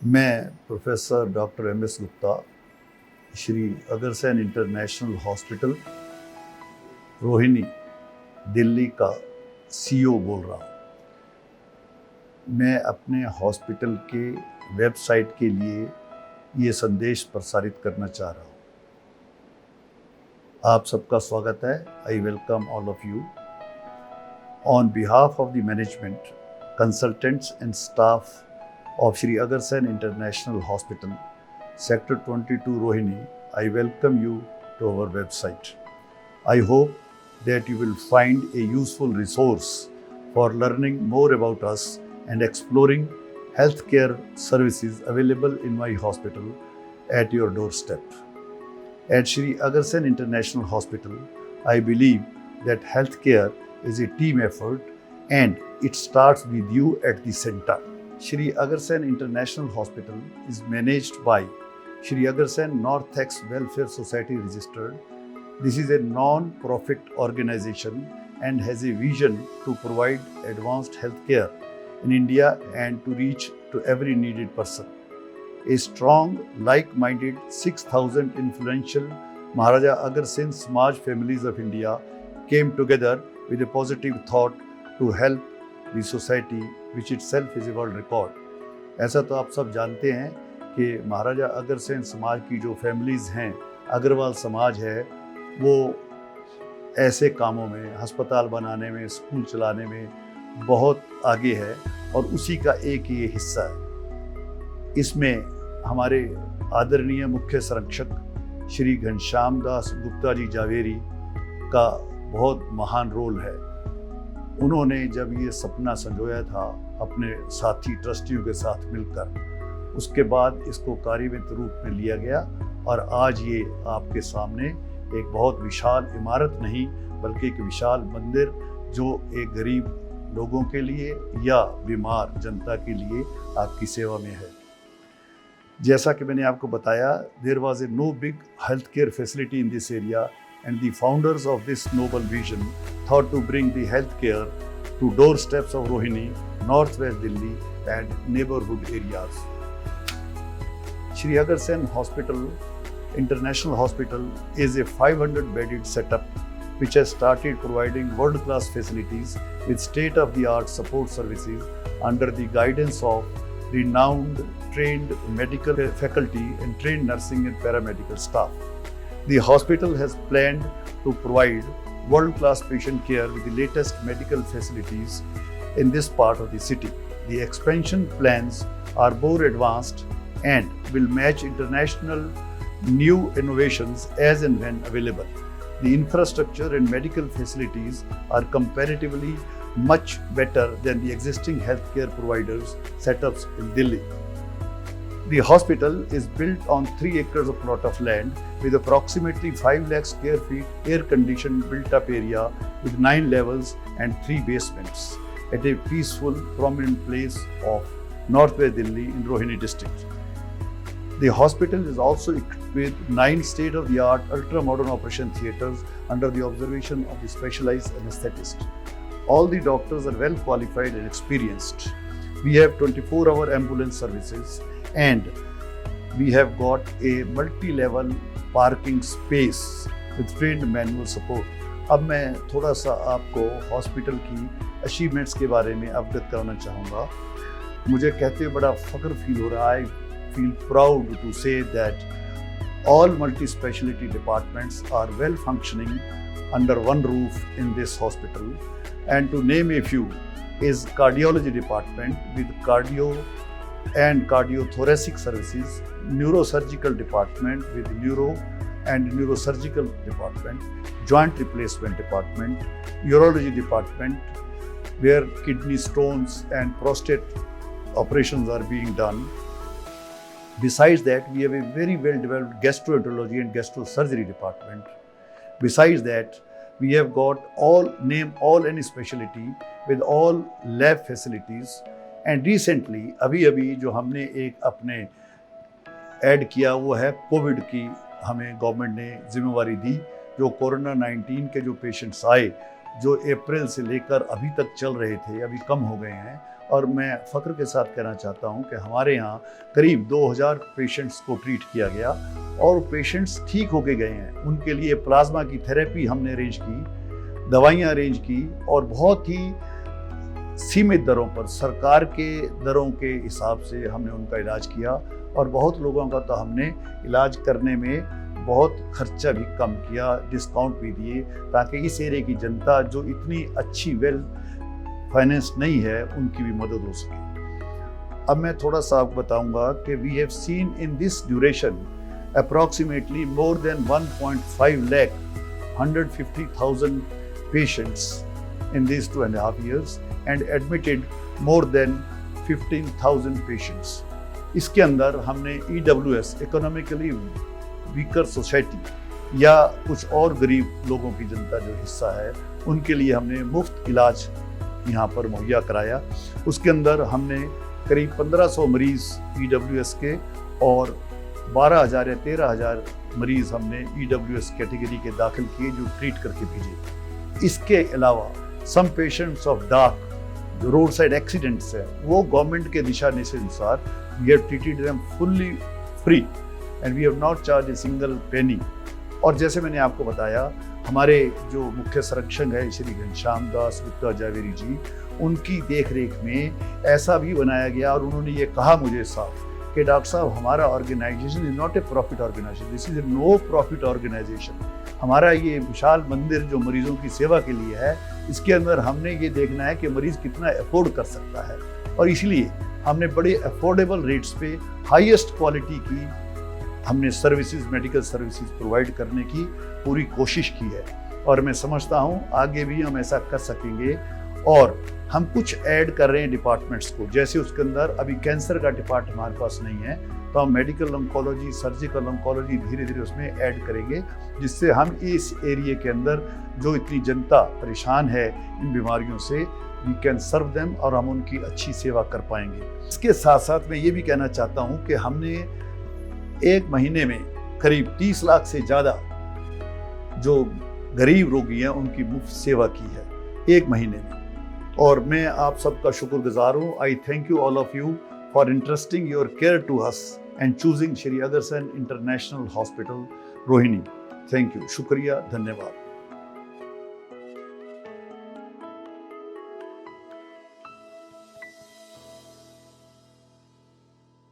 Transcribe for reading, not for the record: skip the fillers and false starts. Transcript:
मैं professor doctor MS. Gupta Shri Agrasen international hospital Rohini Delhi का CEO बोल रहा हूँ। मैं अपने हॉस्पिटल के वेबसाइट के लिए ये संदेश प्रसारित करना चाह रहा हूँ। आप सबका स्वागत है। I welcome all of you. On behalf of the management, consultants and staff of Shri Agarsen International Hospital, Sector 22 Rohini, I welcome you to our website. I hope that you will find a useful resource for learning more about us and exploring healthcare services available in my hospital at your doorstep. At Shri Agarsen International Hospital, I believe that healthcare is a team effort and it starts with you at the center. Shri Agarsen International Hospital is managed by Shri Agarsen Northex Welfare Society Registered. This is a non-profit organization and has a vision to provide advanced healthcare in India and to reach to every needed person. A strong, like-minded 6,000 influential Maharaja Agarsen Samaj families of India came together with a positive thought to help the society, which itself is a world record. ऐसा तो आप सब जानते हैं कि महाराजा अग्रसेन समाज की जो फैमिलीज़ हैं, अग्रवाल समाज है, वो ऐसे कामों में, अस्पताल बनाने में, स्कूल चलाने में बहुत आगे है और उसी का एक ये हिस्सा है। इसमें हमारे आदरणीय मुख्य संरक्षक श्री घनश्याम दास गुप्ता जी जावेरी का बहुत महान रोल है। उन्होंने जब ये सपना संजोया था अपने साथी ट्रस्टियों के साथ मिलकर, उसके बाद इसको कार्यान्वित रूप में लिया गया और आज ये आपके सामने एक बहुत विशाल इमारत नहीं बल्कि एक विशाल मंदिर जो एक गरीब लोगों के लिए या बीमार जनता के लिए आपकी सेवा में है। जैसा कि मैंने आपको बताया, there was a no big health care facility in this area and the founders of this noble vision thought to bring the healthcare to doorsteps of Rohini, Northwest Delhi and neighborhood areas. Shri Agarsen Hospital, International Hospital is a 500-bedded setup which has started providing world-class facilities with state-of-the-art support services under the guidance of renowned trained medical faculty and trained nursing and paramedical staff. The hospital has planned to provide world-class patient care with the latest medical facilities in this part of the city. The expansion plans are more advanced and will match international new innovations as and when available. The infrastructure and medical facilities are comparatively much better than the existing healthcare providers setups in Delhi. The hospital is built on 3 acres of plot of land with approximately 5 lakh square feet air-conditioned built-up area with 9 levels and 3 basements at a peaceful, prominent place of Northwest Delhi in Rohini district. The hospital is also equipped with 9 state-of-the-art ultra-modern operation theatres under the observation of the specialized anesthetist. All the doctors are well qualified and experienced. We have 24-hour ambulance services and we have got a multi-level parking space with trained manual support. अब मैं थोड़ा सा आपको hospital की achievements के बारे में अवगत कराना चाहूँगा। मुझे कहते हुए बड़ा फख्र फील हो रहा है। I feel proud to say that all multi-specialty departments are well functioning under one roof in this hospital. And to name a few is cardiology department with cardio and cardiothoracic services, neurosurgical department with neuro and neurosurgical department, joint replacement department, urology department where kidney stones and prostate operations are being done. Besides that, we have a very well developed gastroenterology and gastrosurgery department. Besides that, we have got name all any specialty with all lab facilities. And recently अभी जो हमने एक अपने add किया वो है Covid की, हमें गवर्नमेंट ने जिम्मेवारी दी। जो कोरोना 19 के जो पेशेंट्स आए जो अप्रैल से लेकर अभी तक चल रहे थे अभी कम हो गए हैं। और मैं फ़ख्र के साथ कहना चाहता हूं कि हमारे यहाँ करीब 2000 पेशेंट्स को ट्रीट किया गया और पेशेंट्स ठीक होके गए हैं। उनके लिए प्लाज्मा की थेरेपी हमने अरेंज की, दवाइयाँ अरेंज की और बहुत ही सीमित दरों पर, सरकार के दरों के हिसाब से हमने उनका इलाज किया। और बहुत लोगों का तो हमने इलाज करने में बहुत खर्चा भी कम किया, डिस्काउंट भी दिए, ताकि इस एरिया की जनता जो इतनी अच्छी वेल फाइनेंस नहीं है उनकी भी मदद हो सके। अब मैं थोड़ा सा आपको बताऊंगा कि we have seen in this duration approximately more than 1.5 lakh 150,000 patients in these 2.5 years and admitted more than 15,000 patients. इसके अंदर हमने EWS इकोनॉमिकली वीकर सोसाइटी या कुछ और गरीब लोगों की जनता जो हिस्सा है उनके लिए हमने मुफ्त इलाज यहाँ पर मुहैया कराया। उसके अंदर हमने करीब 1500 मरीज़ EWS के और 12,000 या 13,000 मरीज़ हमने EWS कैटेगरी के दाखिल किए जो ट्रीट करके भेजे। इसके अलावा सम पेशेंट्स ऑफ डार्क जो रोड साइड एक्सीडेंट्स हैं वो गवर्नमेंट के दिशा निर्देशानुसार we have treated them fully free and we have not charge a single penny. और जैसे मैंने आपको बताया हमारे जो मुख्य संरक्षक है श्री घनश्याम दास गुप्ता जावेरी जी, उनकी देखरेख में ऐसा भी बनाया गया और उन्होंने ये कहा मुझे साफ कि डॉक्टर साहब हमारा organization is not a profit organization, this is a no profit organization. हमारा ये विशाल मंदिर जो मरीजों की सेवा के लिए है, इसके अंदर हमने ये देखना है कि मरीज कितना अफोर्ड कर सकता है और इसलिए हमने बड़े अफोर्डेबल रेट्स पे हाईएस्ट क्वालिटी की हमने सर्विसेज, मेडिकल सर्विसेज प्रोवाइड करने की पूरी कोशिश की है। और मैं समझता हूँ आगे भी हम ऐसा कर सकेंगे। और हम कुछ ऐड कर रहे हैं डिपार्टमेंट्स को, जैसे उसके अंदर अभी कैंसर का डिपार्टमेंट हमारे पास नहीं है तो हम मेडिकल ऑन्कोलॉजी, सर्जिकल ऑन्कोलॉजी धीरे धीरे उसमें ऐड करेंगे, जिससे हम इस एरिया के अंदर जो इतनी जनता परेशान है इन बीमारियों से वी कैन सर्व देम और हम उनकी अच्छी सेवा कर पाएंगे। इसके साथ साथ मैं ये भी कहना चाहता हूँ कि हमने एक महीने में करीब 30 लाख से ज़्यादा जो गरीब रोगी हैं उनकी मुफ्त सेवा की है एक महीने में। और मैं आप सबका शुक्रगुजार हूँ। I thank you all of you for interesting your care to us and choosing Shri Agrasen international hospital Rohini. Thank you, शुक्रिया, धन्यवाद।